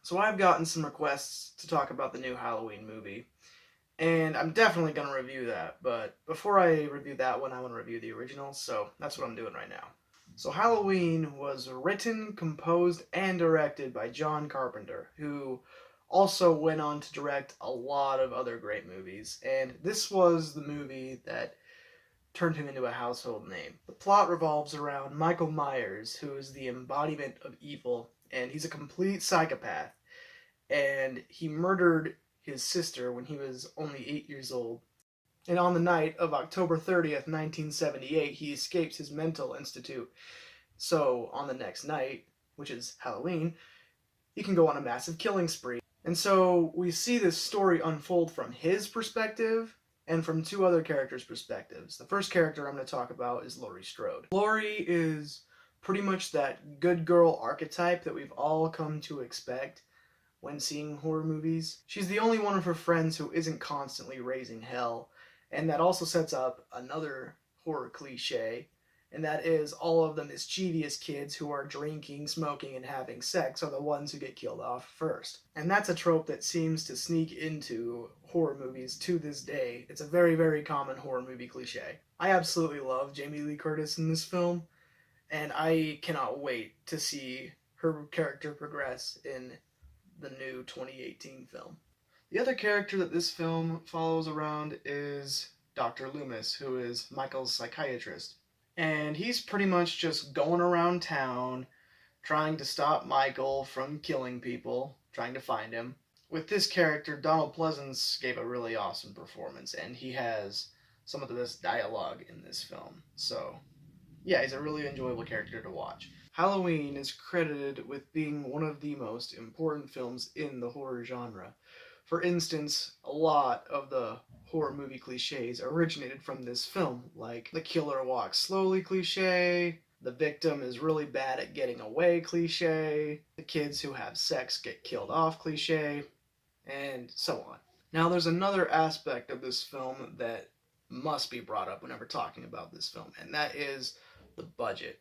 So I've gotten some requests to talk about the new Halloween movie, and I'm definitely going to review that, but before I review that one, I want to review the original, so that's what I'm doing right now. So Halloween was written, composed, and directed by John Carpenter, who also went on to direct a lot of other great movies, and this was the movie that turned him into a household name. The plot revolves around Michael Myers, who is the embodiment of evil, and he's a complete psychopath, and he murdered his sister when he was only 8 years old. And on the night of October 30th, 1978, he escapes his mental institute. So on the next night, which is Halloween, he can go on a massive killing spree. And so we see this story unfold from his perspective and from two other characters' perspectives. The first character I'm going to talk about is Laurie Strode. Laurie is pretty much that good girl archetype that we've all come to expect when seeing horror movies. She's the only one of her friends who isn't constantly raising hell, and that also sets up another horror cliche, and that is all of the mischievous kids who are drinking, smoking, and having sex are the ones who get killed off first. And that's a trope that seems to sneak into horror movies to this day. It's a very, very common horror movie cliche. I absolutely love Jamie Lee Curtis in this film, and I cannot wait to see her character progress in the new 2018 film. The other character that this film follows around is Dr. Loomis, who is Michael's psychiatrist. And he's pretty much just going around town trying to stop Michael from killing people, trying to find him. With this character, Donald Pleasence gave a really awesome performance, and he has some of the best dialogue in this film. So, yeah, he's a really enjoyable character to watch. Halloween is credited with being one of the most important films in the horror genre. For instance, a lot of the horror movie cliches originated from this film, like the killer walks slowly cliche, the victim is really bad at getting away cliche, the kids who have sex get killed off cliche, and so on. Now, there's another aspect of this film that must be brought up whenever talking about this film, and that is the budget.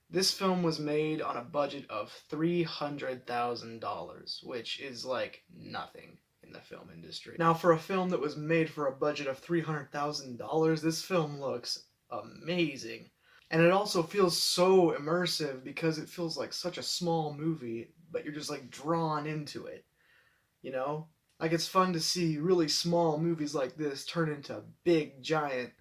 This film was made on a budget of $300,000, which is like nothing in the film industry. Now, for a film that was made for a budget of $300,000, this film looks amazing. And it also feels so immersive because it feels like such a small movie, but you're just like drawn into it, you know? Like it's fun to see really small movies like this turn into big, giant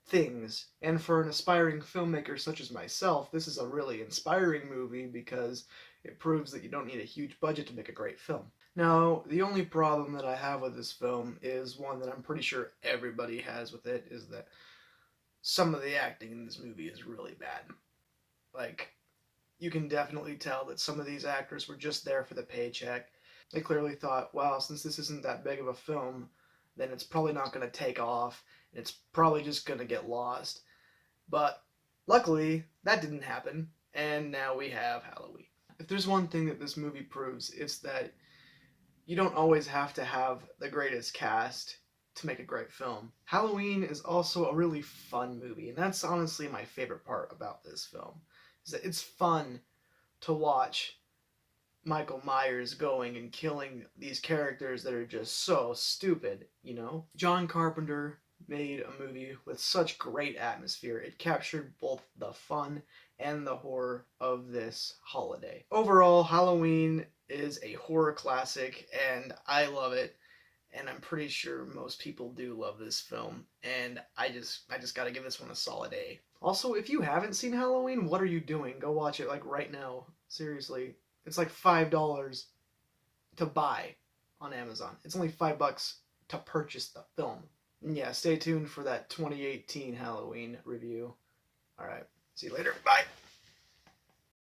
things. And for an aspiring filmmaker such as myself, this is a really inspiring movie because it proves that you don't need a huge budget to make a great film. Now, the only problem that I have with this film is one that I'm pretty sure everybody has with it, is that some of the acting in this movie is really bad. Like, you can definitely tell that some of these actors were just there for the paycheck. They clearly thought, wow, since this isn't that big of a film, then it's probably not going to take off, and it's probably just going to get lost. But luckily, that didn't happen, and now we have Halloween. If there's one thing that this movie proves, it's that you don't always have to have the greatest cast to make a great film. Halloween is also a really fun movie, and that's honestly my favorite part about this film, is that it's fun to watch Michael Myers going and killing these characters that are just so stupid, you know? John Carpenter made a movie with such great atmosphere. It captured both the fun and the horror of this holiday. Overall, Halloween is a horror classic, and I love it. And I'm pretty sure most people do love this film, and I just gotta give this one a solid A. Also, if you haven't seen Halloween, what are you doing? Go watch it like right now. Seriously. It's like $5 to buy on Amazon. It's only $5 to purchase the film. And yeah, stay tuned for that 2018 Halloween review. Alright, see you later. Bye!